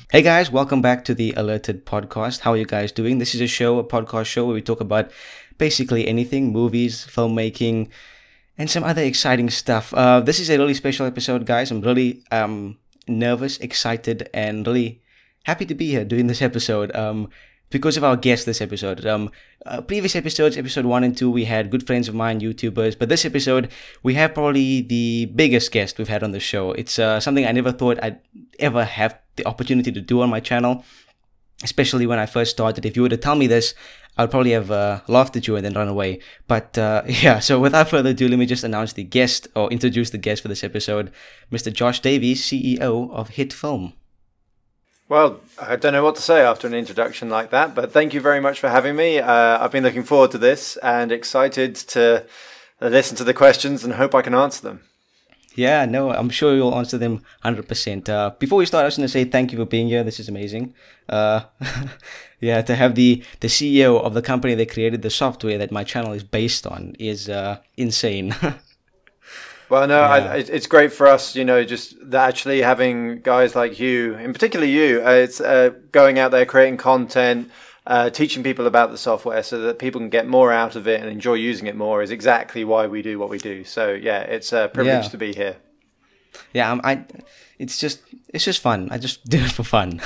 Hey guys, welcome back to the Alerted podcast. How are you guys doing? This is a podcast show where we talk about basically anything, movies, filmmaking, and some other exciting stuff. This is a really special episode, guys. I'm really nervous, excited, and really happy to be here doing this episode because of our guest this episode. Previous episodes, episode 1 and 2, we had good friends of mine, YouTubers, but this episode, we have probably the biggest guest we've had on the show. It's something I never thought I'd ever have the opportunity to do on my channel, especially when I first started. If you were to tell me this, I'd probably have laughed at you and then run away. But yeah, so without further ado, let me just announce the guest, or introduce the guest for this episode, Mr. Josh Davies, CEO of Hitfilm. Well, I don't know what to say after an introduction like that, but thank you very much for having me. I've been looking forward to this and excited to listen to the questions and hope I can answer them. Yeah, no, I'm sure you'll answer them 100%. Before we start, I just want to say thank you for being here. This is amazing. Yeah, to have the CEO of the company that created the software that my channel is based on is insane. Well, no, Yeah. it's great for us, just that actually having guys like you, in particular you, it's going out there, creating content, teaching people about the software so that people can get more out of it and enjoy using it more is exactly why we do what we do. So yeah, it's a privilege to be here. Yeah, it's just fun. I just do it for fun.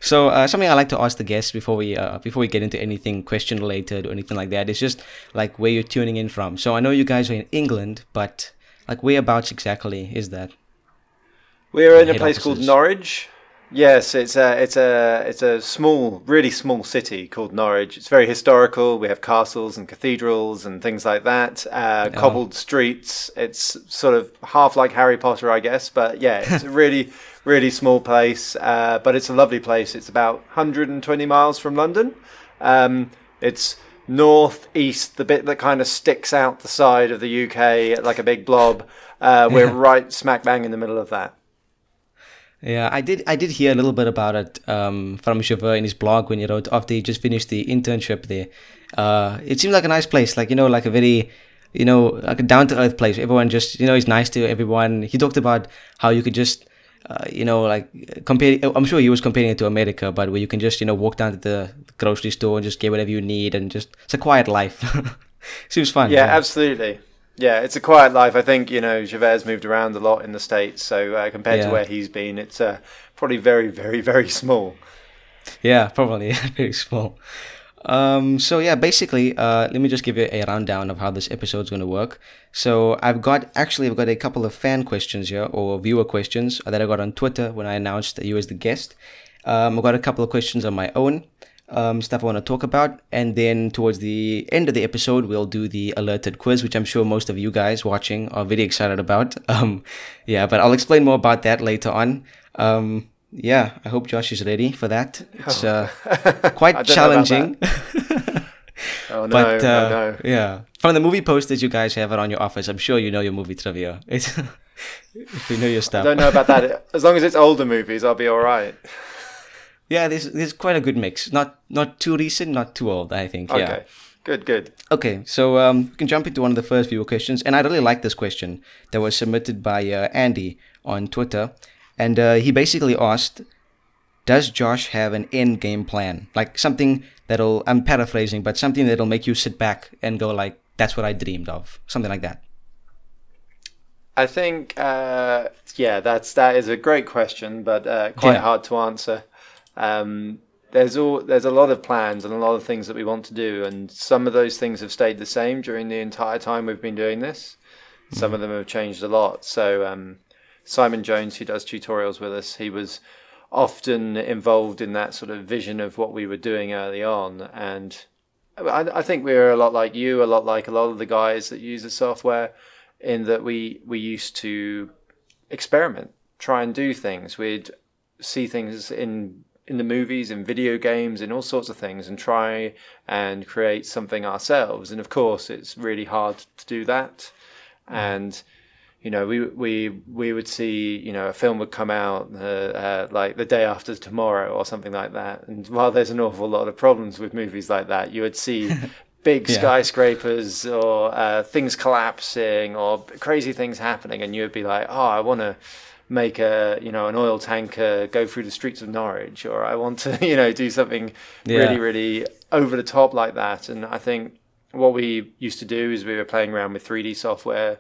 So something I like to ask the guests before we get into anything question related or anything like that is just like where you're tuning in from. So I know you guys are in England, but like whereabouts exactly is that? We're in a Head place called offices. Norwich. Yes, it's a small, really small city called Norwich. It's very historical. We have castles and cathedrals and things like that. Cobbled streets. It's sort of half like Harry Potter, I guess. But yeah, it's a really, really small place. But it's a lovely place. It's about 120 miles from London. It's northeast, the bit that kind of sticks out the side of the UK like a big blob. We're right smack bang in the middle of that. Yeah, I did hear a little bit about it from Chauvet in his blog when he wrote after he just finished the internship there. It seemed like a nice place, like like a very, like a down to earth place. Everyone just is nice to everyone. He talked about how you could just like compare. I'm sure he was comparing it to America, but where you can just walk down to the grocery store and just get whatever you need, and just it's a quiet life. Seems fun. Yeah, absolutely. Yeah, it's a quiet life. I think, Javert's moved around a lot in the States. So compared to where he's been, it's probably very, very, very small. Yeah, probably very small. So yeah, basically, let me just give you a rundown of how this episode's going to work. So I've got a couple of fan questions here, or viewer questions that I got on Twitter when I announced you as the guest. I've got a couple of questions on my own. Stuff I want to talk about, and then towards the end of the episode we'll do the alerted quiz, which I'm sure most of you guys watching are very excited about. Yeah, but I'll explain more about that later on. Yeah, I hope Josh is ready for that. It's quite challenging. Oh no, But oh no. yeah, from the movie posters you guys have it on your office, I'm sure you know your movie trivia. It's if you know your I stuff. don't know about that. As long as it's older movies, I'll be all right. Yeah, there's quite a good mix. Not too recent, not too old, I think. Yeah. Okay, good. Okay, so we can jump into one of the first viewer questions, and I really like this question that was submitted by Andy on Twitter, and he basically asked, "Does Josh have an end game plan? Like something that'll, I'm paraphrasing, but something that'll make you sit back and go like, that's what I dreamed of, something like that." I think, yeah, that is a great question, but quite hard to answer. There's a lot of plans and a lot of things that we want to do, and some of those things have stayed the same during the entire time we've been doing this. Some of them have changed a lot. So Simon Jones, who does tutorials with us, he was often involved in that sort of vision of what we were doing early on, and I think we're a lot like you, a lot like a lot of the guys that use the software, in that we used to experiment, try and do things. We'd see things in the movies, in video games, in all sorts of things, and try and create something ourselves. And of course, it's really hard to do that. And we would see, a film would come out like the day after tomorrow or something like that. And while there's an awful lot of problems with movies like that, you would see big skyscrapers or things collapsing or crazy things happening, and you would be like, oh, I want to make an oil tanker go through the streets of Norwich, or I want to do something really over the top like that. And I think what we used to do is we were playing around with 3D software,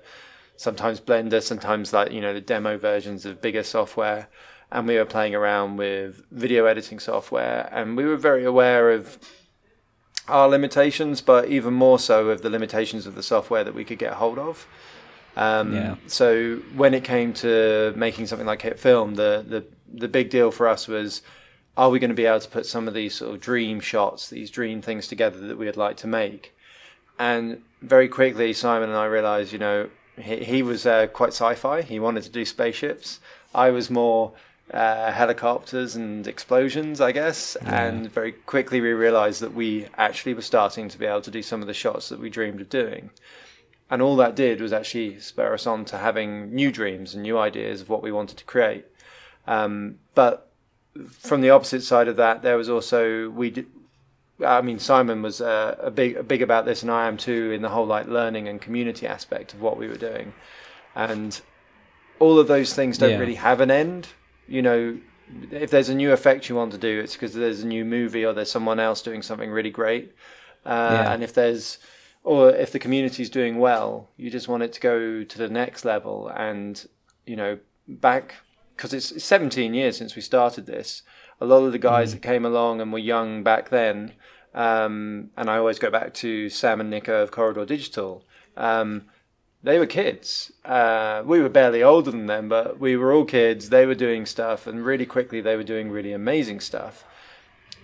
sometimes Blender, sometimes like the demo versions of bigger software, and we were playing around with video editing software, and we were very aware of our limitations, but even more so of the limitations of the software that we could get hold of. So when it came to making something like Hitfilm, the big deal for us was, are we going to be able to put some of these sort of dream shots, these dream things together that we'd like to make? And very quickly, Simon and I realized, he was quite sci-fi. He wanted to do spaceships. I was more helicopters and explosions, I guess. And very quickly we realized that we actually were starting to be able to do some of the shots that we dreamed of doing. And all that did was actually spur us on to having new dreams and new ideas of what we wanted to create. But from the opposite side of that, there was also, Simon was a big about this, and I am too, in the whole like learning and community aspect of what we were doing. And all of those things don't really have an end. If there's a new effect you want to do, it's because there's a new movie or there's someone else doing something really great. And if the community's doing well, you just want it to go to the next level. And, back, because it's 17 years since we started this, a lot of the guys that came along and were young back then, and I always go back to Sam and Nico of Corridor Digital, they were kids. We were barely older than them, but we were all kids. They were doing stuff, and really quickly they were doing really amazing stuff.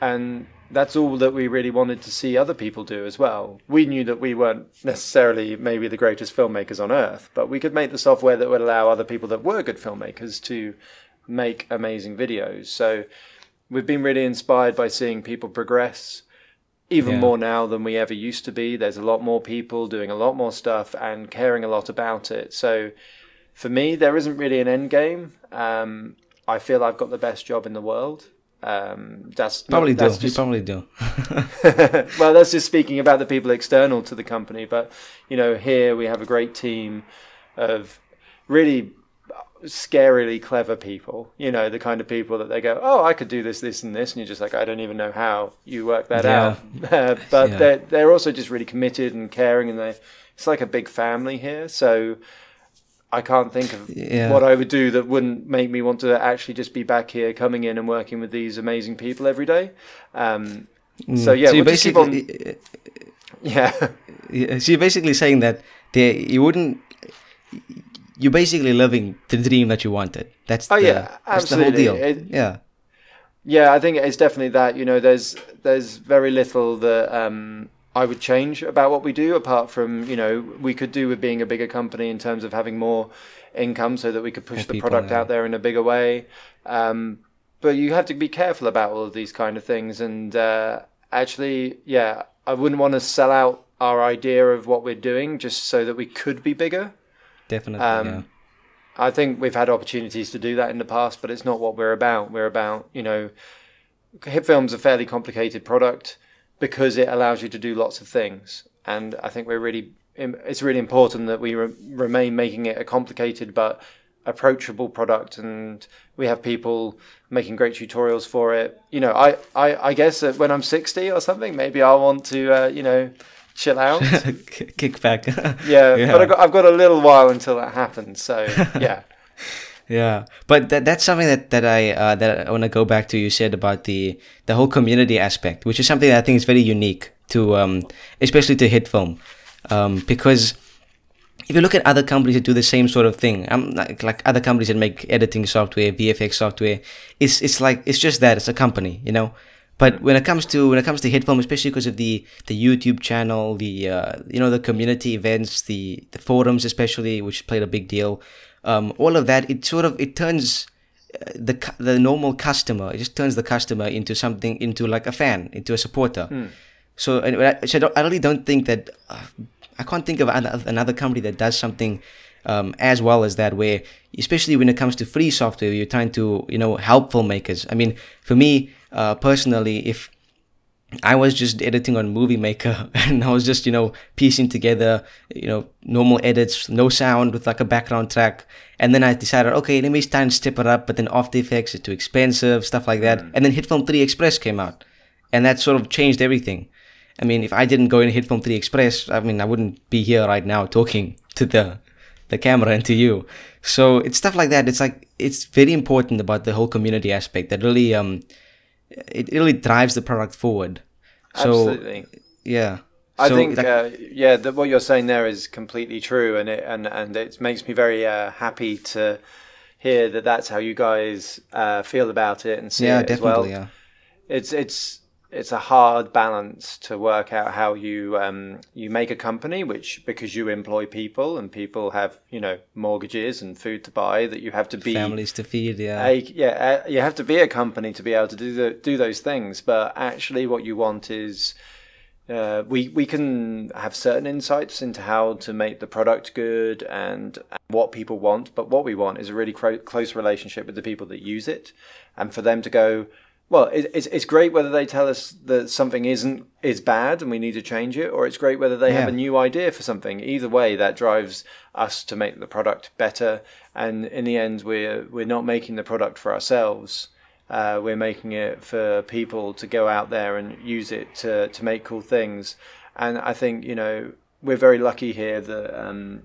And that's all that we really wanted to see other people do as well. We knew that we weren't necessarily maybe the greatest filmmakers on earth, but we could make the software that would allow other people that were good filmmakers to make amazing videos. So we've been really inspired by seeing people progress even more now than we ever used to be. There's a lot more people doing a lot more stuff and caring a lot about it. So for me, there isn't really an end game. I feel I've got the best job in the world. You probably do. Well, that's just speaking about the people external to the company, but here we have a great team of really scarily clever people, the kind of people that they go, oh, I could do this and this, and you're just like, I don't even know how you work that out. But they're also just really committed and caring, and it's like a big family here. So I can't think of what I would do that wouldn't make me want to actually just be back here, coming in and working with these amazing people every day. So you're basically, So you're basically saying that you're basically living the dream that you wanted. That's the whole deal. I think it's definitely that. There's very little that I would change about what we do, apart from, we could do with being a bigger company in terms of having more income so that we could push the product out there in a bigger way. But you have to be careful about all of these kind of things. And actually, I wouldn't want to sell out our idea of what we're doing just so that we could be bigger. Definitely, I think we've had opportunities to do that in the past, but it's not what we're about. We're about, Hitfilm's a fairly complicated product, because it allows you to do lots of things. And I think it's really important that we remain making it a complicated but approachable product. And we have people making great tutorials for it. I guess that when I'm 60 or something, maybe I'll want to, chill out. Kick back. But I've got a little while until that happens. So, Yeah, but that's something that I want to go back to. You said about the whole community aspect, which is something that I think is very unique to, especially to Hitfilm, because if you look at other companies that do the same sort of thing, like other companies that make editing software, VFX software, it's just that, it's a company, But when it comes to Hitfilm, especially because of the YouTube channel, the community events, the forums especially, which played a big deal. All of that, it turns the normal customer, it just turns the customer into like a fan, into a supporter. So I really don't think that, I can't think of another company that does something as well as that, where, especially when it comes to free software, you're trying to, help filmmakers. I mean, for me, personally, I was just editing on Movie Maker, and I was just, piecing together, normal edits, no sound with like a background track. And then I decided, okay, let me try and step it up, but then After Effects is too expensive, stuff like that. And then Hitfilm 3 Express came out, and that sort of changed everything. I mean, if I didn't go in Hitfilm 3 Express, I mean, I wouldn't be here right now talking to the camera and to you. So it's stuff like that. It's like, it's very important about the whole community aspect that really, it really drives the product forward. So, absolutely. Yeah. I think, that what you're saying there is completely true, and it makes me very happy to hear that that's how you guys feel about it and see it as well. Yeah, It's a hard balance to work out how you make a company, which, because you employ people and people have mortgages and food to buy, that you have to be families to feed. you have to be a company to be able to do those things. But actually, what you want is we can have certain insights into how to make the product good and what people want. But what we want is a really close relationship with the people that use it, and for them to go, well, it's great whether they tell us that something is bad and we need to change it, or it's great whether they have a new idea for something. Either way, that drives us to make the product better. And in the end, we're not making the product for ourselves. We're making it for people to go out there and use it to make cool things. And I think we're very lucky here that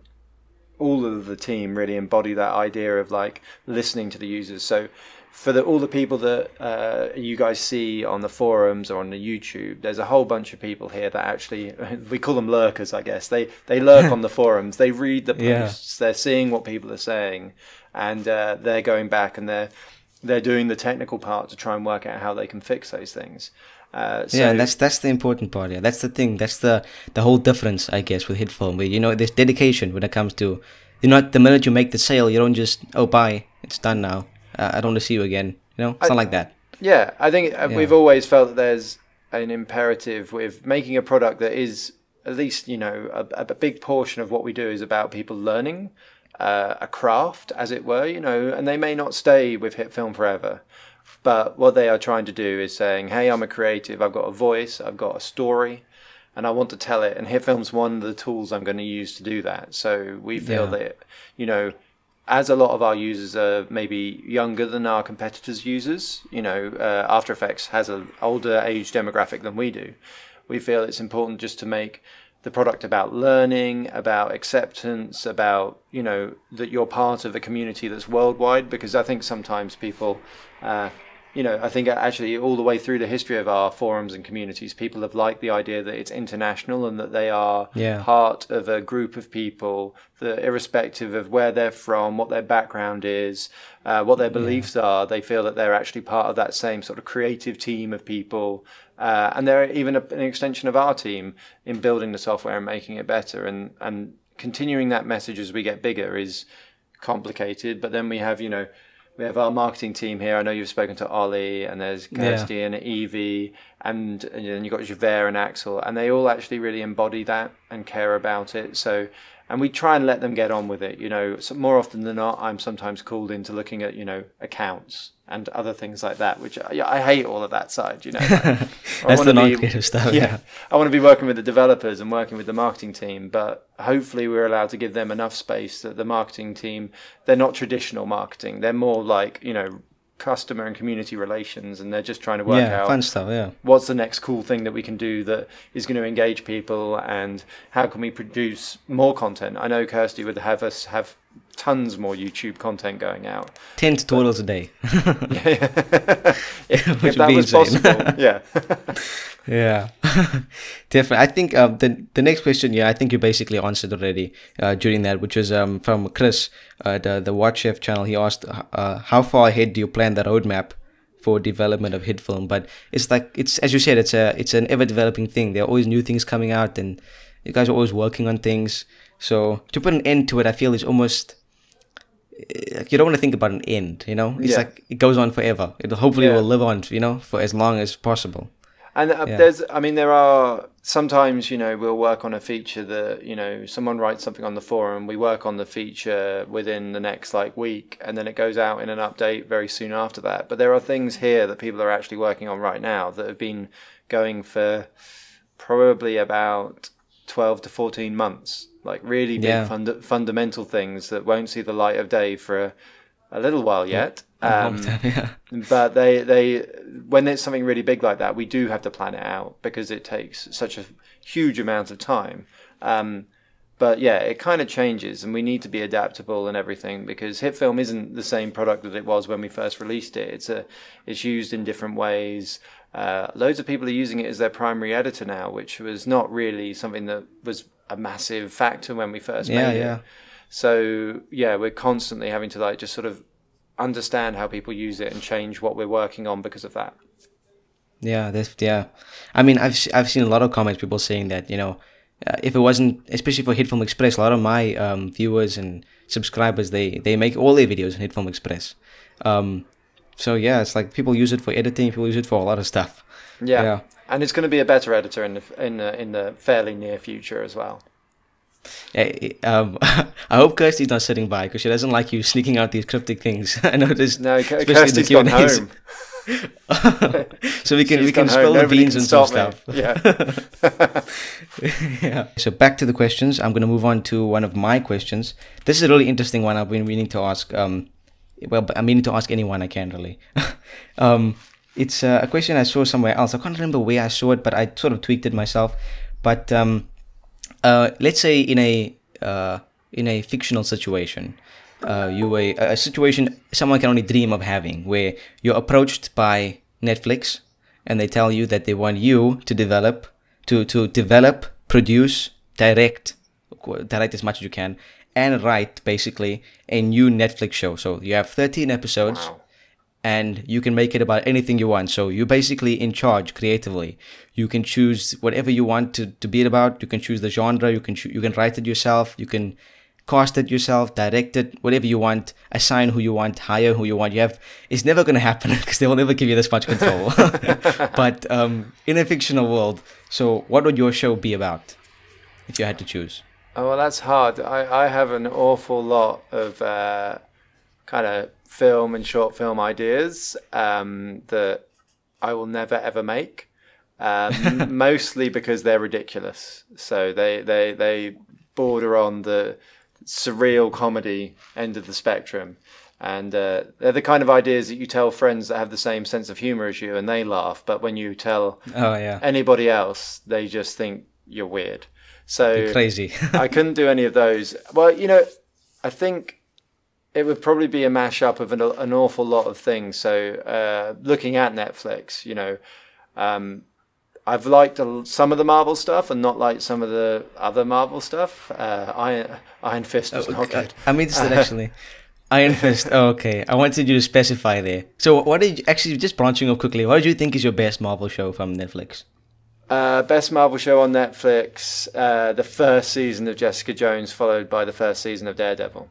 all of the team really embody that idea of like listening to the users. So for all the people that you guys see on the forums or on the YouTube, there's a whole bunch of people here that actually, we call them lurkers, I guess. They lurk on the forums. They read the posts. They're seeing what people are saying, and they're going back and they're doing the technical part to try and work out how they can fix those things. And that's the important part. Yeah, that's the thing. That's the whole difference, I guess, with Hitfilm. Where, there's dedication when it comes to, the minute you make the sale, you don't just, oh, bye, it's done now. I don't want to see you again. It's not like that. Yeah, I think we've always felt that there's an imperative with making a product that is at least, a big portion of what we do is about people learning a craft, as it were, and they may not stay with Hitfilm forever. But what they are trying to do is saying, hey, I'm a creative, I've got a voice, I've got a story, and I want to tell it. And Hitfilm's one of the tools I'm going to use to do that. So we feel that, as a lot of our users are maybe younger than our competitors' users, After Effects has an older age demographic than we do. We feel it's important just to make the product about learning, about acceptance, about, that you're part of a community that's worldwide. Because I think sometimes people, I think actually all the way through the history of our forums and communities, people have liked the idea that it's international and that they are part of a group of people that, irrespective of where they're from, what their background is, what their beliefs are, they feel that they're actually part of that same sort of creative team of people. And they're even an extension of our team in building the software and making it better. And continuing that message as we get bigger is complicated. But then we have, we have our marketing team here. I know you've spoken to Ollie, and there's Kirsty and Evie, and then you've got Javert and Axel, and they all actually really embody that and care about it. So, and we try and let them get on with it. So more often than not, I'm sometimes called into looking at, accounts and other things like that, which I hate all of that side, Like, that's the non-creative stuff. Yeah, I want to be working with the developers and working with the marketing team, but hopefully we're allowed to give them enough space that the marketing team, they're not traditional marketing. They're more like, customer and community relations, and they're just trying to work out fun stuff, what's the next cool thing that we can do that is going to engage people, and how can we produce more content. I know Kirsty would have us have tons more YouTube content going out. 10 tutorials a day. if that was possible. Yeah, definitely. I think the next question, I think you basically answered already during that, which was from Chris, the Watch Chef channel. He asked, how far ahead do you plan the roadmap for development of Hitfilm? But it's like, it's, as you said, it's an ever developing thing. There are always new things coming out, and you guys are always working on things. So to put an end to it, I feel it's almost, you don't want to think about an end, It's like it goes on forever. It hopefully will live on, for as long as possible. And there are sometimes, we'll work on a feature that, someone writes something on the forum, we work on the feature within the next week, and then it goes out in an update very soon after that. But there are things here that people are actually working on right now that have been going for probably about 12 to 14 months, like really big fundamental things that won't see the light of day for a little while yet. But they when it's something really big like that, we do have to plan it out because it takes such a huge amount of time. But yeah, it kind of changes, and we need to be adaptable and everything, because Hitfilm isn't the same product that it was when we first released it. It's used in different ways. Loads of people are using it as their primary editor now, which was not really something that was a massive factor when we first made it. So yeah, we're constantly having to like just sort of understand how people use it and change what we're working on because of that. I mean, I've seen a lot of comments, people saying that, you know, if it wasn't, especially for Hitfilm Express, a lot of my viewers and subscribers, they make all their videos in Hitfilm Express. So yeah, it's like people use it for editing, people use it for a lot of stuff. Yeah. And it's going to be a better editor in the fairly near future as well. I hope Kirsty's not sitting by, because she doesn't like you sneaking out these cryptic things. I noticed. No, Kirsty's gone home. So we can spill the beans and some stuff. Yeah. So back to the questions. I'm going to move on to one of my questions. This is a really interesting one I've been meaning to ask. I'm meaning to ask anyone I can, really. It's a question I saw somewhere else. I can't remember where I saw it, but I sort of tweaked it myself. But let's say in a fictional situation, a situation someone can only dream of having, where you're approached by Netflix and they tell you that they want you to develop, produce, direct as much as you can, and write basically a new Netflix show. So you have 13 episodes. Wow. And you can make it about anything you want. So you're basically in charge creatively. You can choose whatever you want to be about. You can choose the genre. You can write it yourself. You can cast it yourself, direct it, whatever you want. Assign who you want, hire who you want. It's never going to happen because they will never give you this much control. But in a fictional world, so what would your show be about if you had to choose? Oh, well, that's hard. I have an awful lot of kind of film and short film ideas that I will never ever make, mostly because they're ridiculous. So they border on the surreal comedy end of the spectrum, and they're the kind of ideas that you tell friends that have the same sense of humor as you and they laugh, but when you tell anybody else, they just think you're weird. So you're crazy. I couldn't do any of those. Well, you know, I think it would probably be a mashup of an awful lot of things. So looking at Netflix, you know, I've liked some of the Marvel stuff and not liked some of the other Marvel stuff. Iron Fist was not good. I'm interested, actually. Iron Fist. Oh, okay. I wanted you to specify there. So what did you, actually, just branching off quickly, what did you think is your best Marvel show from Netflix? Best Marvel show on Netflix, the first season of Jessica Jones, followed by the first season of Daredevil.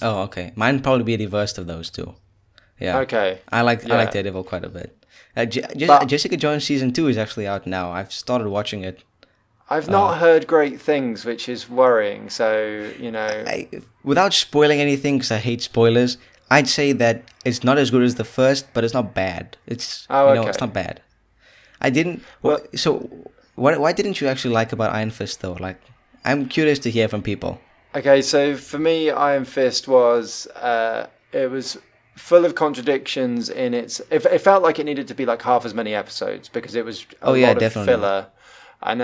Oh, okay. Mine probably be the worst of those two. Yeah. Okay. I like Daredevil quite a bit. Jessica Jones season 2 is actually out now. I've started watching it. I've not heard great things, which is worrying. So, you know, without spoiling anything, because I hate spoilers, I'd say that it's not as good as the first, but it's not bad. It's it's not bad. I didn't. So, why didn't you actually like about Iron Fist though? Like, I'm curious to hear from people. Okay, so for me, Iron Fist was it was full of contradictions in its. It felt like it needed to be like half as many episodes because it was a lot of filler, and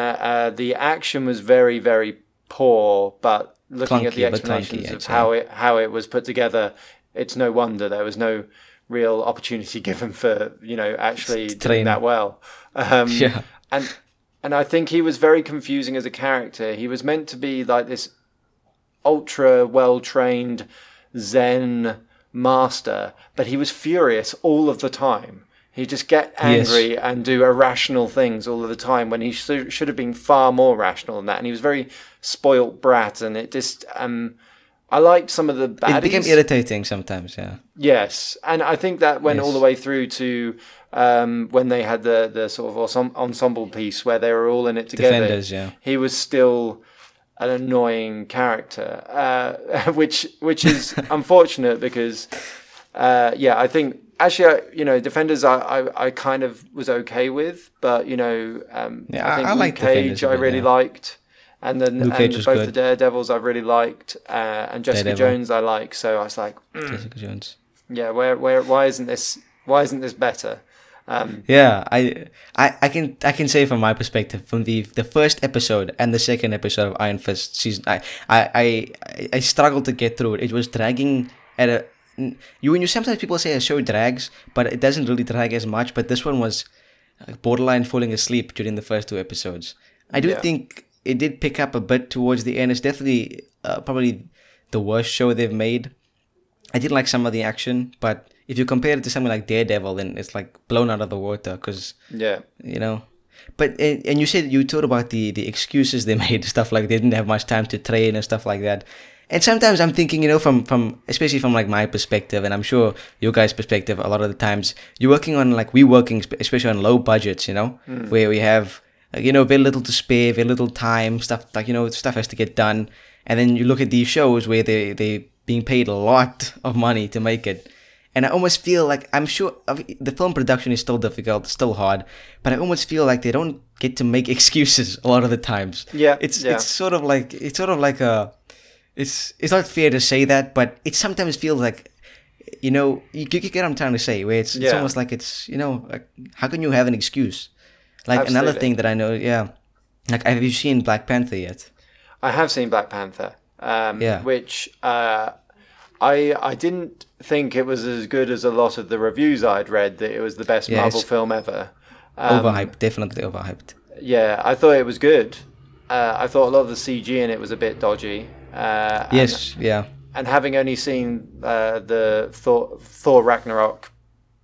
the action was very, very poor. But looking at the explanations of how it was put together, it's no wonder there was no real opportunity given for actually doing that well. And I think he was very confusing as a character. He was meant to be like this ultra well-trained Zen master, but he was furious all of the time. He'd just get angry and do irrational things all of the time when he should have been far more rational than that. And he was very spoilt brat, and it just... I liked some of the baddies. It became irritating sometimes, yeah. Yes, and I think that went all the way through to when they had the sort of ensemble piece where they were all in it together. Defenders, yeah. He was still an annoying character, which is unfortunate because, I think actually, Defenders I kind of was okay with, but I think I like Luke Cage I really liked, and then Luke Cage both good. the Daredevils I really liked, and Jessica Jones I like. So I was like, Jessica Jones. Yeah, why isn't this better? Yeah, I can say from my perspective, from the first episode and the second episode of Iron Fist season, I struggled to get through it. It was dragging at sometimes people say a show drags, but it doesn't really drag as much. But this one was borderline falling asleep during the first 2 episodes. I do think it did pick up a bit towards the end. It's definitely probably the worst show they've made. I did like some of the action, but if you compare it to something like Daredevil, then it's like blown out of the water because, But, and you said you thought about the excuses they made, stuff like they didn't have much time to train and stuff like that. And sometimes I'm thinking, from especially from like my perspective, and I'm sure your guys' perspective, a lot of the times you're working on especially on low budgets, where we have, very little to spare, very little time, stuff like, stuff has to get done. And then you look at these shows where they being paid a lot of money to make it. And I almost feel like, I'm sure the film production is still difficult, still hard, but I almost feel like they don't get to make excuses a lot of the times. Yeah. It's sort of like it's not fair to say that, but it sometimes feels like, you get what I'm trying to say, where it's almost like it's, like, how can you have an excuse? Like Absolutely. Another thing that I know, like, have you seen Black Panther yet? I have seen Black Panther, which I didn't think it was as good as a lot of the reviews I'd read, that it was the best Marvel film ever. Overhyped, definitely overhyped. Yeah, I thought it was good. I thought a lot of the CG in it was a bit dodgy. And having only seen the Thor Ragnarok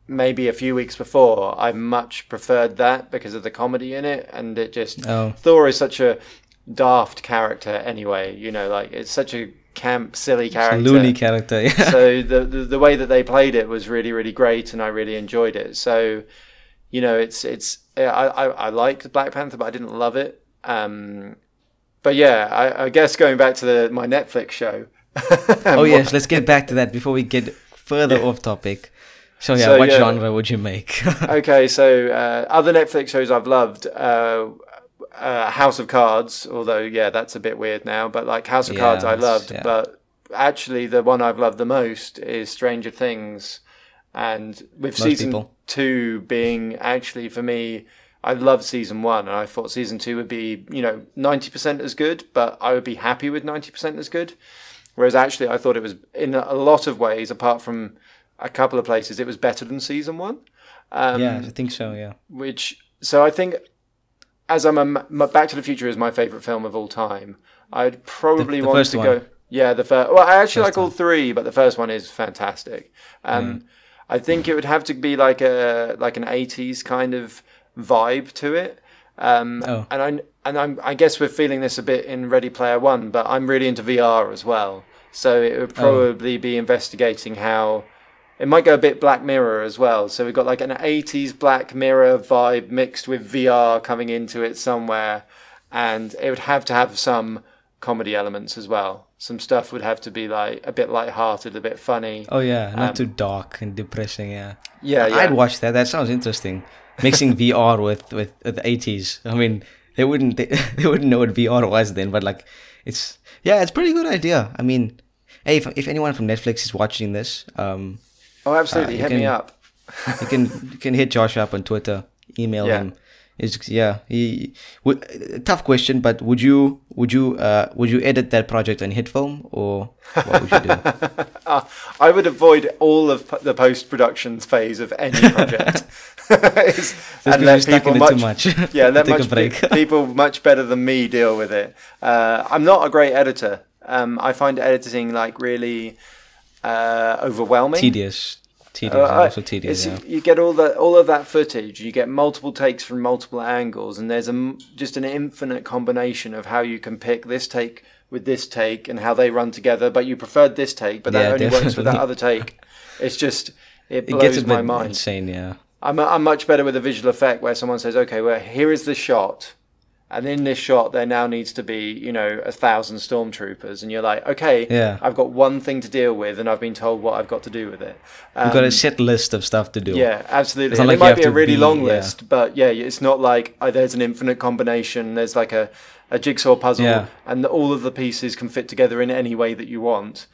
maybe a few weeks before, I much preferred that because of the comedy in it, and it just Thor is such a daft character anyway. Like, it's such a camp, silly character, it's a loony character. Yeah. So the way that they played it was really, really great, and I really enjoyed it. So I liked Black Panther, but I didn't love it. But yeah, I guess going back to my Netflix show. Yes, let's get back to that before we get further off topic. So what genre would you make? Okay, so other Netflix shows I've loved, House of Cards, although that's a bit weird now, but like House of Cards I loved, but actually the one I've loved the most is Stranger Things, and with season 2 being actually, for me, I loved season 1, and I thought season 2 would be 90% as good, but I would be happy with 90% as good, whereas actually I thought it was, in a lot of ways, apart from a couple of places, it was better than season 1. I think so. So I think, as Back to the Future is my favourite film of all time, I'd probably want to go. Yeah, the first. Well, I actually like all 3, but the first one is fantastic. I think it would have to be like an 80s kind of vibe to it. And I guess we're feeling this a bit in Ready Player One, but I'm really into VR as well. So it would probably be investigating how. It might go a bit Black Mirror as well. So we've got like an 80s Black Mirror vibe mixed with VR coming into it somewhere. And it would have to have some comedy elements as well. Some stuff would have to be like a bit light-hearted, a bit funny. Oh yeah, not too dark and depressing. Yeah. I'd watch that. That sounds interesting. Mixing VR with the 80s. I mean, they wouldn't know what VR was then, but like it's a pretty good idea. I mean, hey, if anyone from Netflix is watching this, absolutely, hit me up. you can hit Josh up on Twitter, email him. Tough question, but would you edit that project on Hitfilm, or what would you do? I would avoid all of the post-production phase of any project. And let people much better than me deal with it. I'm not a great editor. I find editing like really overwhelming. Tedious. Also tedious. You get all of that footage. You get multiple takes from multiple angles, and there's just an infinite combination of how you can pick this take with this take and how they run together. But you preferred this take, but that only works with that other take. It's just it blows my mind. Insane, yeah. I'm much better with a visual effect where someone says, "Okay, well, here is the shot. and in this shot there now needs to be, 1,000 stormtroopers, and you're like, okay, Yeah. I've got one thing to deal with, and I've been told what I've got to do with it. You've got a set list of stuff to do. Yeah, absolutely. It's not And like it you might have be a to really be- long yeah. list, but yeah, it's not like there's an infinite combination. There's like a jigsaw puzzle, Yeah. and all of the pieces can fit together in any way that you want.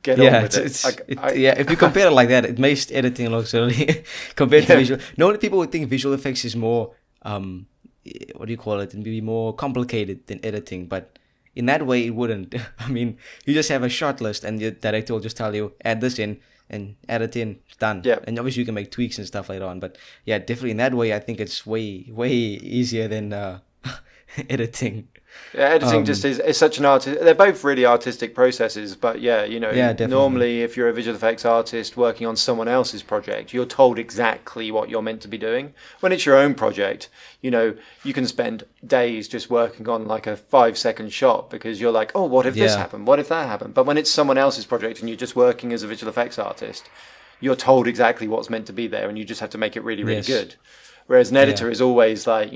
Get on Yeah, with it. yeah. If you compare it like that, it makes editing look silly compared to visual. Normally, people would think visual effects is more, what do you call it? It'd be more complicated than editing, but in that way, it wouldn't. I mean, you just have a shot list, and the director will just tell you add this in and add it in. It's done. Yeah. And obviously, you can make tweaks and stuff later on. But yeah, definitely in that way, I think it's way easier than editing. Yeah, editing just is such an artist. They're both really artistic processes, but yeah, definitely. normally if you're a visual effects artist working on someone else's project, you're told exactly what you're meant to be doing. When it's your own project, you can spend days just working on like a 5-second shot because you're like, oh, what if this Yeah. happened? What if that happened? But when it's someone else's project and you're just working as a visual effects artist, you're told exactly what's meant to be there, and you just have to make it really, really Yes. good. Whereas an editor is always like,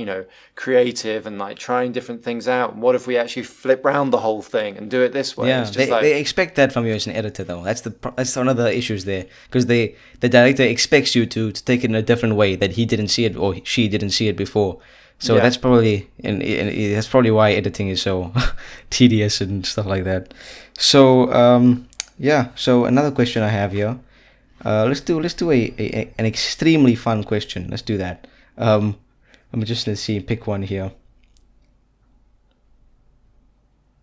creative and like trying different things out. And what if we actually flip round the whole thing and do it this way? Yeah, It's just they expect that from you as an editor, though. That's one of the issues there, because the director expects you to take it in a different way that he didn't see it or she didn't see it before. So Yeah. that's probably that's probably why editing is so tedious and stuff like that. So yeah. So another question I have here. Let's do an extremely fun question. Let's do that. I'm just gonna pick one here.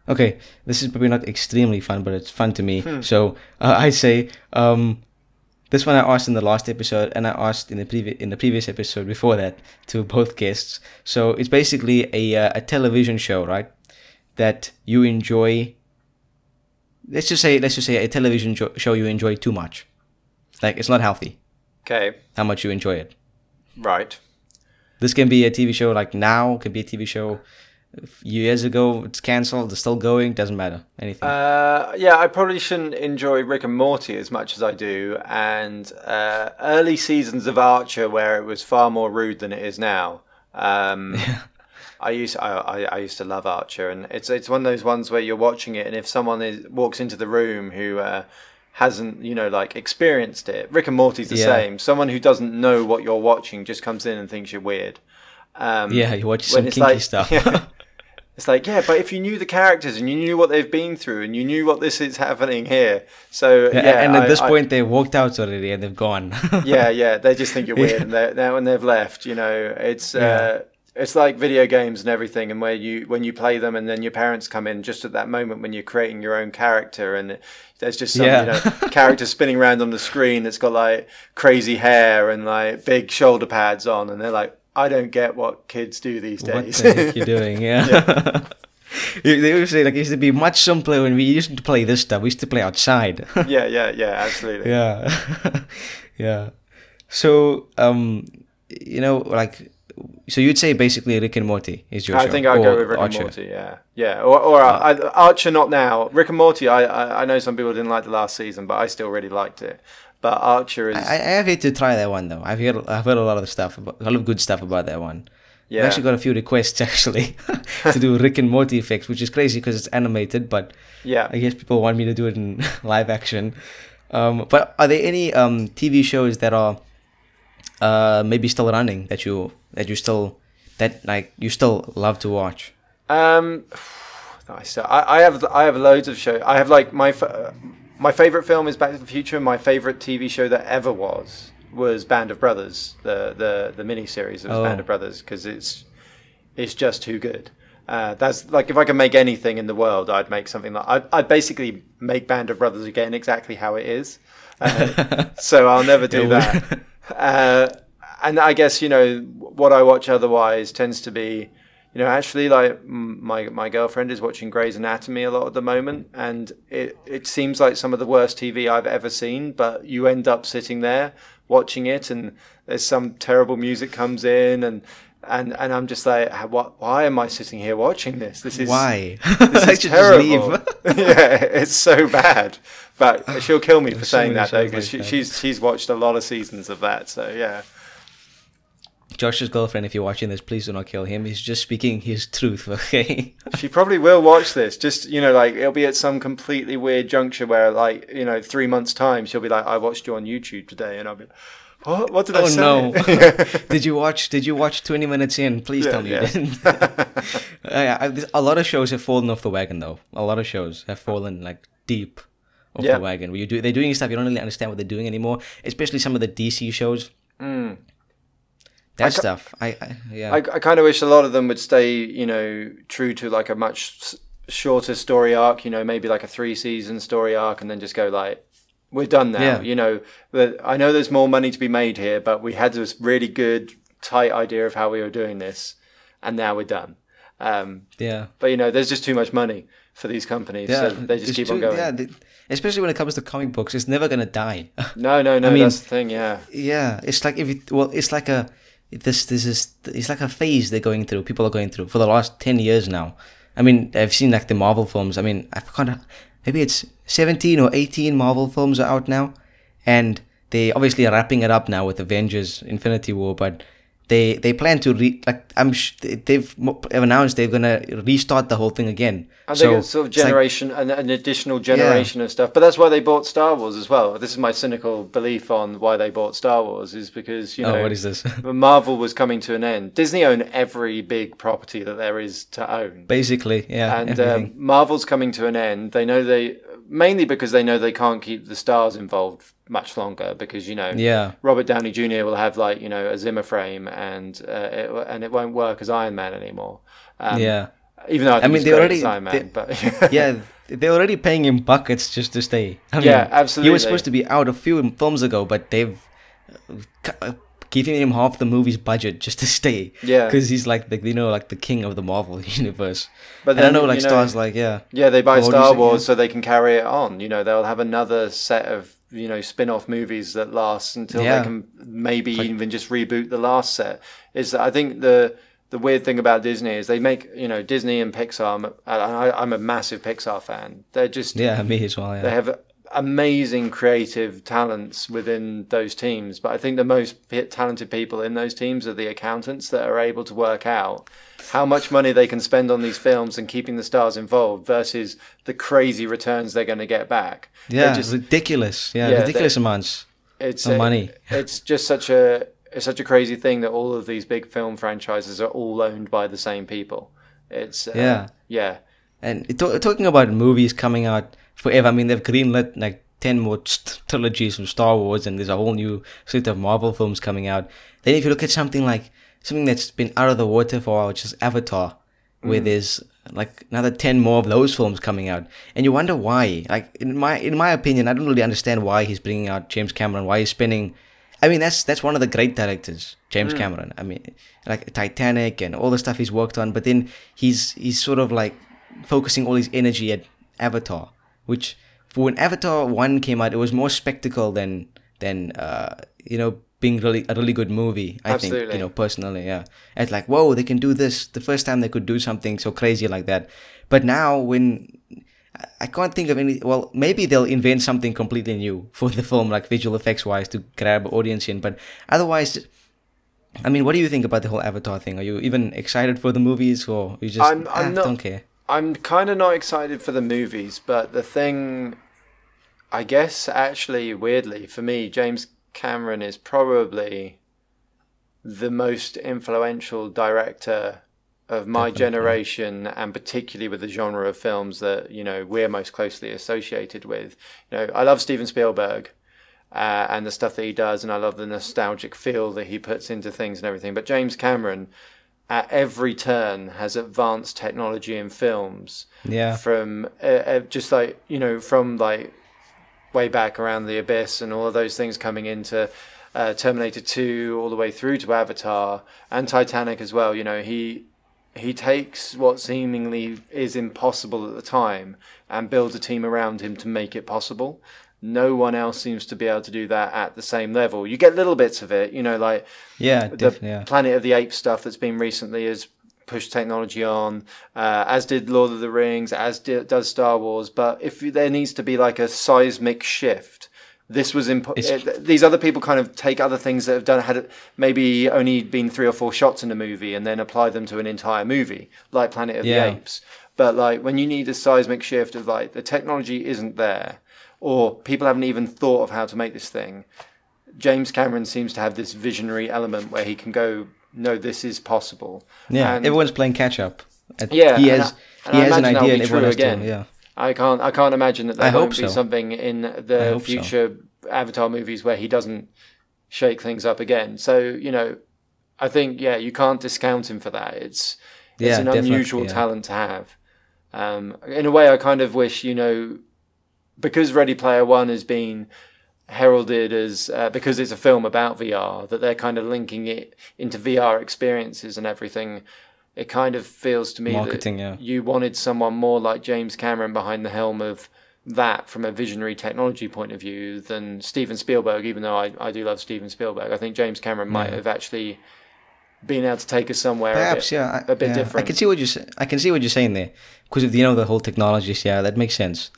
Okay, this is probably not extremely fun, but it's fun to me. So I say this one I asked in the last episode, and I asked in the previous episode before that to both guests. So it's basically a television show, right? That you enjoy. Let's just say a television show you enjoy too much. Like, it's not healthy. Okay. How much you enjoy it. Right. This can be a TV show like now. Can be a TV show years ago. It's cancelled. It's still going. Doesn't matter. Anything. Yeah, I probably shouldn't enjoy Rick and Morty as much as I do, and early seasons of Archer where it was far more rude than it is now. I used to love Archer, and it's one of those ones where you're watching it, and if someone walks into the room who hasn't experienced it, Rick and Morty's the same. Someone who doesn't know what you're watching just comes in and thinks you're weird. You watch some kinky stuff. Yeah, it's like, yeah, but if you knew the characters and you knew what they've been through and you knew what this is happening here, so and at this point they walked out already and they've gone. yeah, they just think you're weird, and when they've left, it's like video games and everything, and when you play them, and then your parents come in just at that moment when you're creating your own character, and there's just some character spinning around on the screen that's got like crazy hair and like big shoulder pads on, and they're like, I don't get what kids do these days. What the heck you doing? Yeah. They always say, like, it used to be much simpler when we used to play this stuff. We used to play outside. yeah, absolutely. Yeah. Yeah. So, so you'd say basically Rick and Morty is your show? I think I'd go with Rick Archer. and Morty, yeah. Or Archer, not now. Rick and Morty, I know some people didn't like the last season, but I still really liked it. But Archer is... I have yet to try that one, though. I've heard a lot of good stuff about that one. Yeah. I've actually got a few requests, actually, to do Rick and Morty effects, which is crazy because it's animated, but yeah, I guess people want me to do it in live action. But are there any TV shows that are maybe still running that you still love to watch? I have loads of shows. I have like my favorite film is Back to the Future. My favorite TV show that ever was Band of Brothers, the miniseries of Band of Brothers, because it's just too good. That's like, if I could make anything in the world, I'd make something like I'd basically make Band of Brothers again exactly how it is. So I'll never do that. And I guess what I watch otherwise tends to be, actually, like my girlfriend is watching Grey's Anatomy a lot at the moment, and it seems like some of the worst TV I've ever seen, but you end up sitting there watching it, and there's some terrible music comes in, and I'm just like, why am I sitting here watching this? This is terrible. Yeah, it's so bad. But she'll kill me for saying that, though, because she's watched a lot of seasons of that. So yeah. Josh's girlfriend, if you're watching this, please do not kill him. He's just speaking his truth, okay? She probably will watch this. Just, like, it'll be at some completely weird juncture where, like, 3 months' time, she'll be like, I watched you on YouTube today. And I'll be like, what did I say? Oh, no. Did you watch 20 minutes in? Please tell me you didn't. A lot of shows have fallen off the wagon, though. A lot of shows have fallen, like, deep off the wagon. Where they're doing stuff, you don't really understand what they're doing anymore. Especially some of the DC shows. That stuff. I kind of wish a lot of them would stay, true to like a much shorter story arc, maybe like a 3-season story arc, and then just go like, we're done now. But I know there's more money to be made here, but we had this really good, tight idea of how we were doing this, and now we're done. But there's just too much money for these companies, so they just keep on going. Yeah, especially when it comes to comic books, it's never gonna die. No, I mean, that's the thing. Yeah, it's like it's like a. It's like a phase they're going through. People are going through for the last 10 years now. I mean, I've seen like the Marvel films. I mean, I forgot. Maybe it's 17 or 18 Marvel films are out now, and they obviously are wrapping it up now with Avengers: Infinity War. But they plan to they've announced they're gonna restart the whole thing again. And they got sort of generation, like, an additional generation of stuff. But that's why they bought Star Wars as well. This is my cynical belief on why they bought Star Wars, is because, what is this? Marvel was coming to an end. Disney own every big property that there is to own. Basically, yeah. And Marvel's coming to an end. They know mainly because they know they can't keep the stars involved much longer, because Robert Downey Jr. will have like a Zimmer frame, and it won't work as Iron Man anymore. Even though I think he's great as Iron Man, but they're already paying him buckets just to stay. Absolutely. He was supposed to be out a few films ago, but they've giving him half the movie's budget just to stay. Yeah, because he's like the king of the Marvel universe. But then, I know stars like they buy Star Wars so they can carry it on. They'll have another set of spin-off movies that last until they can maybe even just reboot the last set. I think the weird thing about Disney is they make Disney and Pixar. I'm a massive Pixar fan. They're just me as well. Yeah. They have amazing creative talents within those teams, but I think the most talented people in those teams are the accountants that are able to work out how much money they can spend on these films and keeping the stars involved versus the crazy returns they're going to get back. Yeah, just ridiculous. Ridiculous amounts of money. It's just such a crazy thing that all of these big film franchises are all owned by the same people. It's And talking about movies coming out forever, I mean, they've greenlit like 10 more trilogies from Star Wars, and there's a whole new set of Marvel films coming out. Then if you look at something that's been out of the water for a while, which is Avatar, where there's like another 10 more of those films coming out, and you wonder why. Like in my opinion, I don't really understand why he's bringing out James Cameron, why he's spending. I mean, that's one of the great directors, James Cameron. I mean, like Titanic and all the stuff he's worked on, but then he's sort of like focusing all his energy at Avatar, which for when Avatar 1 came out, it was more spectacle than being a really good movie. I think, personally, yeah. It's like, whoa, they can do this. The first time they could do something so crazy like that. But now when I can't think of any. Well, maybe they'll invent something completely new for the film, like visual effects wise, to grab audience in. But otherwise, I mean, what do you think about the whole Avatar thing? Are you even excited for the movies, or you just don't care? I'm kind of not excited for the movies, but the thing, I guess, actually, weirdly for me, James Cameron is probably the most influential director of my generation, and particularly with the genre of films that we're most closely associated with. I love Steven Spielberg and the stuff that he does, and I love the nostalgic feel that he puts into things and everything. But James Cameron, at every turn, has advanced technology in films. Yeah. From just like from like way back around The Abyss and all of those things coming into Terminator 2, all the way through to Avatar and Titanic as well. He takes what seemingly is impossible at the time and builds a team around him to make it possible. No one else seems to be able to do that at the same level. You get little bits of it, like the Planet of the Apes stuff that's been recently has pushed technology on, as did Lord of the Rings, does Star Wars. But if there needs to be like a seismic shift this was these other people kind of take other things that have done had maybe only been 3 or 4 shots in a movie and then apply them to an entire movie, like Planet of the Apes. But like when you need a seismic shift of like the technology isn't there, or people haven't even thought of how to make this thing, James Cameron seems to have this visionary element where he can go, no, this is possible. Yeah, and everyone's playing catch up. Yeah, he has an idea, and everyone has to. Yeah. I can't imagine that there won't be something in the future Avatar movies where he doesn't shake things up again. So, you know, I think, you can't discount him for that. It's an unusual talent to have. In a way, I kind of wish, you know, because Ready Player One has been heralded as, because it's a film about VR, that they're kind of linking it into VR experiences and everything. It kind of feels to me that you wanted someone more like James Cameron behind the helm of that from a visionary technology point of view than Steven Spielberg, even though I do love Steven Spielberg. I think James Cameron might have actually been able to take us somewhere a bit different. I can see what you're saying there. Because of, you know, the whole technologies, that makes sense.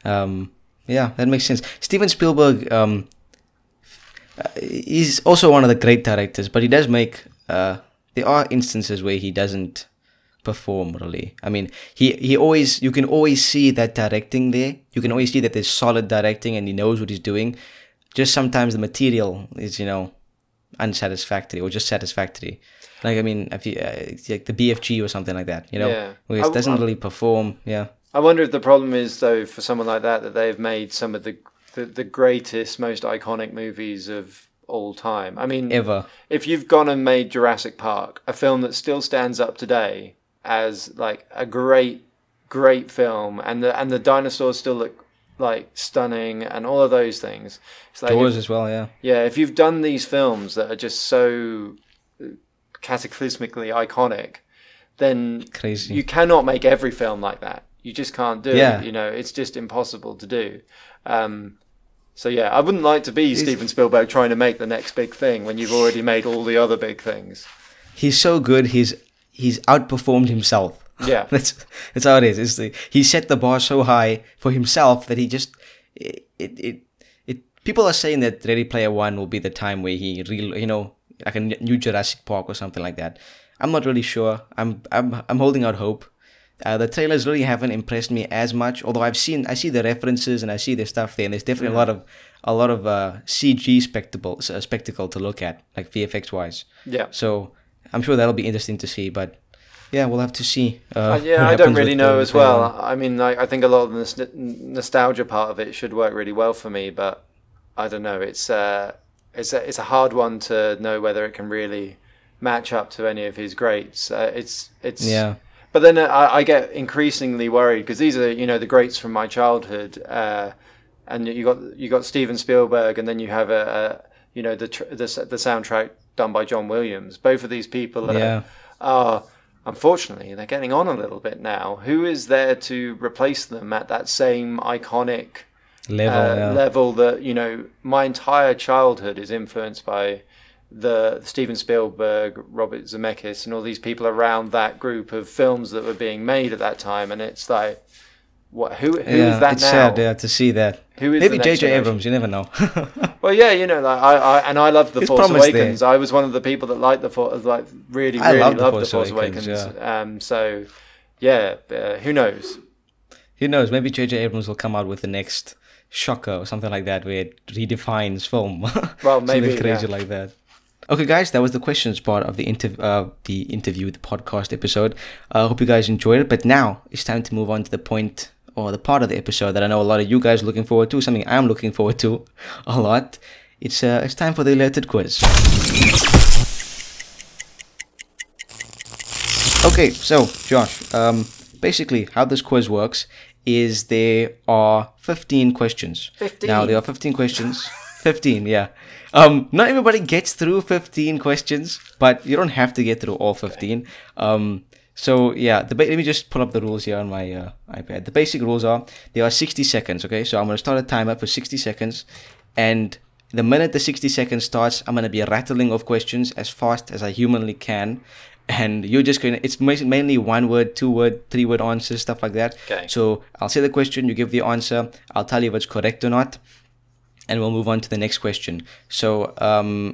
That makes sense. Steven Spielberg he's also one of the great directors, but he does make... there are instances where he doesn't perform really. I mean, you can always see that directing there. You can always see that there's solid directing and he knows what he's doing. Just sometimes the material is, you know, unsatisfactory or just satisfactory. Like, I mean, if you, like the BFG or something like that, you know, where it doesn't really perform. Yeah. I wonder if the problem is, though, for someone like that they've made some of the greatest, most iconic movies of all time. I mean, ever. If you've gone and made Jurassic Park, a film that still stands up today as like a great film, and the dinosaurs still look like stunning and all of those things. It's like Jaws as well, yeah. If you've done these films that are just so cataclysmically iconic, then crazy. You cannot make every film like that. You just can't do it. You know, it's just impossible to do. So I wouldn't like to be Steven Spielberg trying to make the next big thing when you've already made all the other big things. He's so good. He's outperformed himself. Yeah, that's how it is. He set the bar so high for himself that he just people are saying that Ready Player One will be the time where he like a new Jurassic Park or something like that. I'm not really sure. I'm holding out hope. The trailers really haven't impressed me as much, although I see the references and I see the stuff there, and there's definitely a lot of CG spectacle to look at, like VFX wise. Yeah. So I'm sure that'll be interesting to see, but we'll have to see. I don't really know as well. I mean, I think a lot of the nostalgia part of it should work really well for me, but I don't know. It's a hard one to know whether it can really match up to any of his greats. But then I get increasingly worried because these are, you know, the greats from my childhood, and you got Steven Spielberg, and then you have the soundtrack done by John Williams. Both of these people are unfortunately they're getting on a little bit now. Who is there to replace them at that same iconic level that, you know, my entire childhood is influenced by the Steven Spielberg, Robert Zemeckis, and all these people around that group of films that were being made at that time, and it's like, who is that it's now? It's sad to see that. Who is maybe J.J. Abrams? You never know. Well, you know, like I loved The Force Awakens. I was one of the people that liked really loved The Force Awakens. Who knows? Who knows? Maybe J.J. Abrams will come out with the next Shocker or something like that, where it redefines film. Well, maybe something crazy like that. Okay, guys, that was the questions part of the podcast episode. I hope you guys enjoyed it. But now it's time to move on to the point or the part of the episode that I know a lot of you guys are looking forward to, something I'm looking forward to a lot. It's time for the alerted quiz. Okay, so Josh, basically how this quiz works is there are 15 questions. 15? Now, there are 15 questions. 15, yeah. Not everybody gets through 15 questions, but you don't have to get through all 15. So yeah, let me just pull up the rules here on my iPad. The basic rules are, there are 60 seconds, okay? So I'm going to start a timer for 60 seconds, and the minute the 60 seconds starts, I'm going to be rattling off questions as fast as I humanly can, and you're just going to, it's mainly 1 word, 2 word, 3 word answers, stuff like that. Okay. So I'll say the question, you give the answer, I'll tell you if it's correct or not. and we'll move on to the next question. So,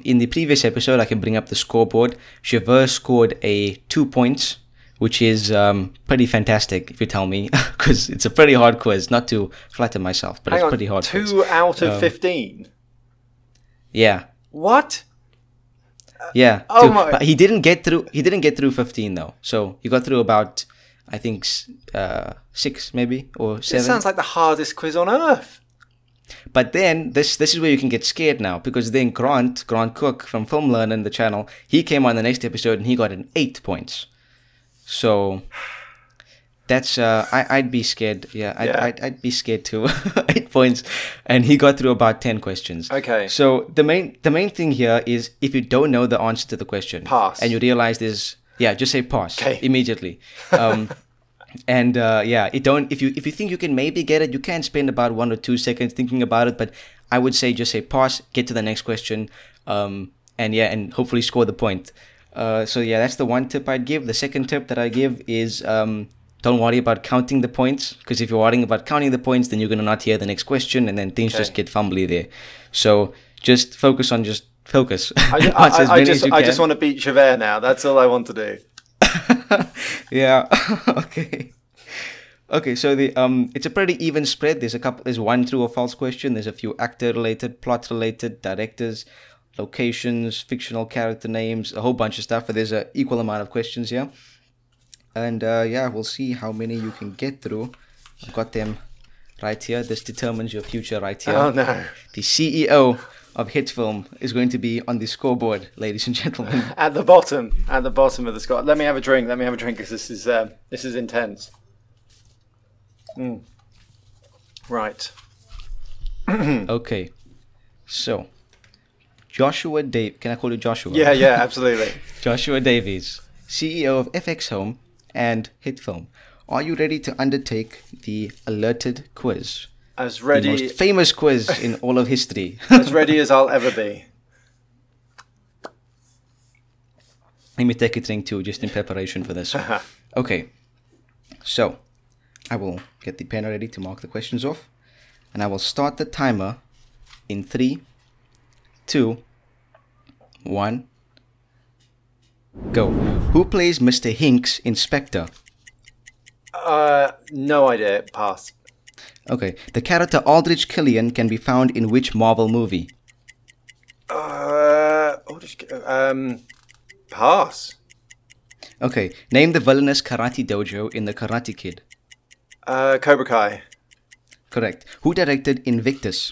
in the previous episode, I can bring up the scoreboard. Chauvet scored a 2 points, which is pretty fantastic, if you tell me, because it's a pretty hard quiz. Not to flatter myself, but it's pretty hard. 2 out of 15. Yeah. What? Yeah. Oh my! But he didn't get through. He didn't get through 15 though. So he got through about, I think, 6 maybe or 7. It sounds like the hardest quiz on earth. But then this is where you can get scared now, because then Grant Cook from Film Learn and the channel, he came on the next episode and he got an 8 points. So that's I'd be scared. Yeah, I'd be scared too. 8 points, and he got through about 10 questions. Okay. So the main thing here is, if you don't know the answer to the question, pass, and you realize just say pass immediately. If you think you can maybe get it, you can spend about 1 or 2 seconds thinking about it, but I would say just say pass, get to the next question, and hopefully score the point. That's the one tip I'd give. The second tip that I give is don't worry about counting the points, because if you're worrying about counting the points, then you're going to not hear the next question, and then things just get fumbly there. So just focus on focus. I just want to beat Chauvet now. That's all I want to do. Yeah. Okay, so it's a pretty even spread. There's one true or false question. There's a few actor related, plot related, directors, locations, fictional character names, a whole bunch of stuff, but there's an equal amount of questions here. And we'll see how many you can get through. I've got them right here. This determines your future right here. Oh no. The CEO of Hitfilm is going to be on the scoreboard, ladies and gentlemen. At the bottom of the score. Let me have a drink, because this is intense. Right. Okay. So, Joshua Davies. Can I call you Joshua? Yeah, absolutely. Joshua Davies, CEO of FX Home and Hitfilm. Are you ready to undertake the alerted quiz? As ready. The most famous quiz in all of history. As ready as I'll ever be. Let me take a drink too, just in preparation for this. Okay. So, I will get the pen ready to mark the questions off. And I will start the timer in 3, 2, 1, go. Who plays Mr. Hinks in Spectre? No idea. Pass. Okay. The character Aldrich Killian can be found in which Marvel movie? Pass. Okay. Name the villainous karate dojo in The Karate Kid. Cobra Kai. Correct. Who directed Invictus?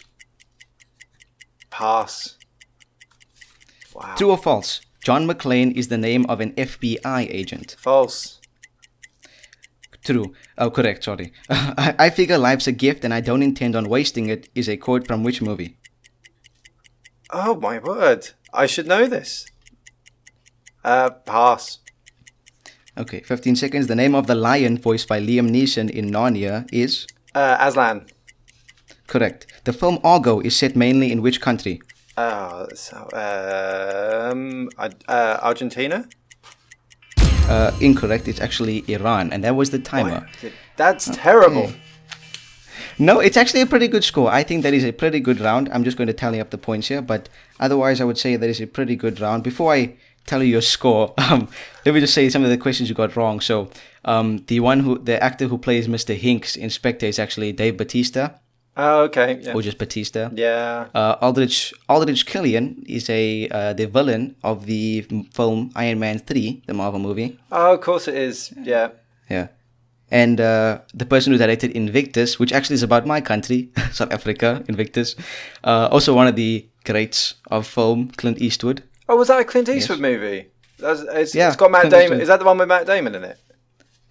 Pass. Wow. True or false? John McClane is the name of an FBI agent. False. True. Oh, correct, sorry. I figure life's a gift and I don't intend on wasting it is a quote from which movie? Oh my word. I should know this. Pass. Okay, 15 seconds. The name of the lion voiced by Liam Neeson in Narnia is? Aslan. Correct. The film Argo is set mainly in which country? Argentina? Incorrect. It's actually Iran, and that was the timer. That's terrible. No, it's actually a pretty good score. I think that is a pretty good round. I'm just going to tally up the points here, but otherwise I would say that is a pretty good round. Before I tell you your score, let me just say some of the questions you got wrong. So, the actor who plays Mr. Hinks in Spectre is actually Dave Bautista. Oh, okay. Yeah. Or just Batista. Yeah. Aldrich Killian is the villain of the film Iron Man 3, the Marvel movie. Oh, of course it is. Yeah. Yeah. And the person who directed Invictus, which actually is about my country, South Africa, Invictus, also one of the greats of film, Clint Eastwood. Oh, was that a Clint Eastwood movie? It's got Matt Clint Damon. Eastwood. Is that the one with Matt Damon in it?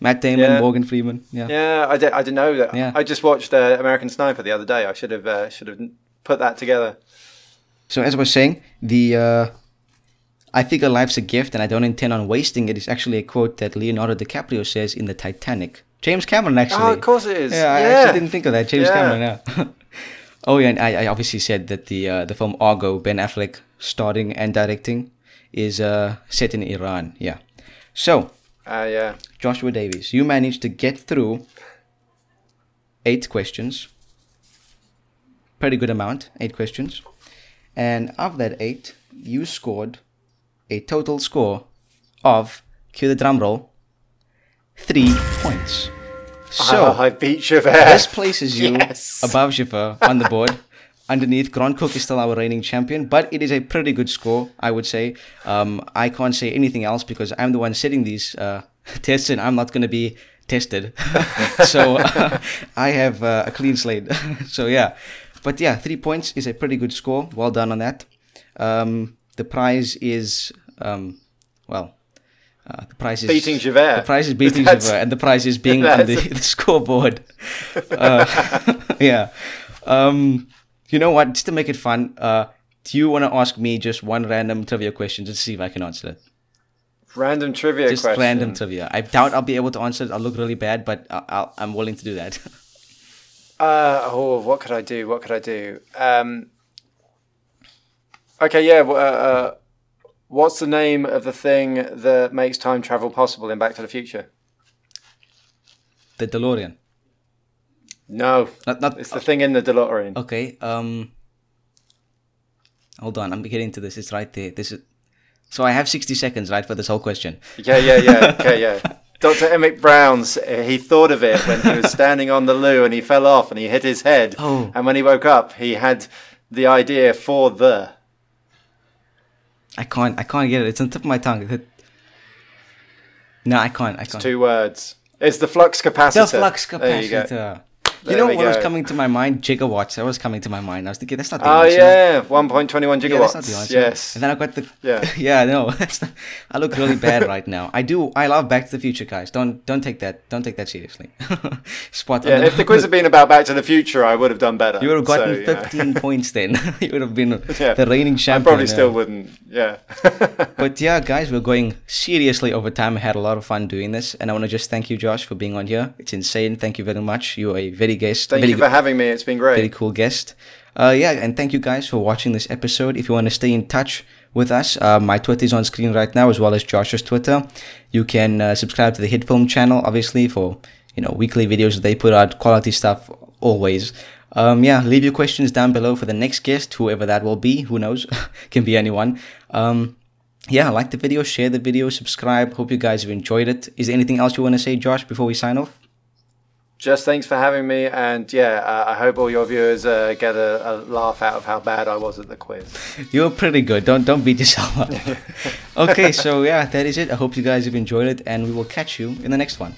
Matt Damon, Morgan Freeman. Yeah. Yeah, I didn't know that. Yeah. I just watched American Sniper the other day. I should have put that together. So as I was saying, I figure life's a gift and I don't intend on wasting it is actually a quote that Leonardo DiCaprio says in the Titanic. James Cameron, actually. Oh, of course it is. Yeah, I actually didn't think of that. James Cameron, yeah. Oh, yeah, and I obviously said that the film Argo, Ben Affleck starring and directing, is set in Iran. Yeah. So, Joshua Davies, you managed to get through 8 questions. pretty good amount, 8 questions. And of that 8, you scored a total score of, cue the drum roll, 3 points. So, I beat Javert. This places you Yes. above Javert on the board. Underneath, Grand Cook is still our reigning champion, but it is a pretty good score, I would say. I can't say anything else because I'm the one setting these tests and I'm not going to be tested. So I have a clean slate. So yeah, but yeah, 3 points is a pretty good score. Well done on that. The prize is, the prize is beating Javert. The prize is beating Javert, and the prize is being on the scoreboard. Yeah. You know what? Just to make it fun, do you want to ask me just one random trivia question just to see if I can answer it? Random trivia just question. Random trivia. I doubt I'll be able to answer it. I'll look really bad, but I'm willing to do that. What could I do? What could I do? Okay, yeah. What's the name of the thing that makes time travel possible in Back to the Future? The DeLorean. No, not. It's the thing in the DeLorean. Okay. Hold on. I'm getting to this. It's right there. This is. So I have 60 seconds, right, for this whole question. Yeah. Okay, yeah. Dr. Emmett Brown's, he thought of it when he was standing on the loo and he fell off and he hit his head. Oh. And when he woke up, he had the idea for the. I can't get it. It's on the tip of my tongue. No, I can't. It's 2 words. It's the flux capacitor. The flux capacitor. There you go. You know what was coming to my mind? Gigawatts. That was coming to my mind. I was thinking, that's not the answer. answer. Yeah, 1.21 gigawatts. Yeah, that's not the answer. Yes. And then I got the... Yeah. Yeah, no. That's not, I look really bad right now. I love Back to the Future, guys. Don't take that seriously. Spot on. Yeah, if the quiz had been about Back to the Future, I would have done better. You would have gotten 15 points then. You would have been the reigning champion. I probably still wouldn't. Yeah. But yeah, guys, we're going seriously over time. I had a lot of fun doing this. And I want to just thank you, Josh, for being on here. It's insane. Thank you very much. You're a very guest. Thank you for having me. It's been great. Very cool guest. Yeah, and thank you guys for watching this episode. If you want to stay in touch with us, my Twitter is on screen right now, as well as Josh's Twitter. You can subscribe to the Hitfilm channel, obviously, for weekly videos that they put out, quality stuff always. Yeah, leave your questions down below for the next guest, whoever that will be. Who knows? Can be anyone. Yeah, like the video, share the video, subscribe. Hope you guys have enjoyed it. Is there anything else you want to say, Josh, before we sign off? Just thanks for having me, and yeah, I hope all your viewers get a laugh out of how bad I was at the quiz. You're pretty good. Don't beat yourself up. Okay, so yeah, that is it. I hope you guys have enjoyed it, and we will catch you in the next one.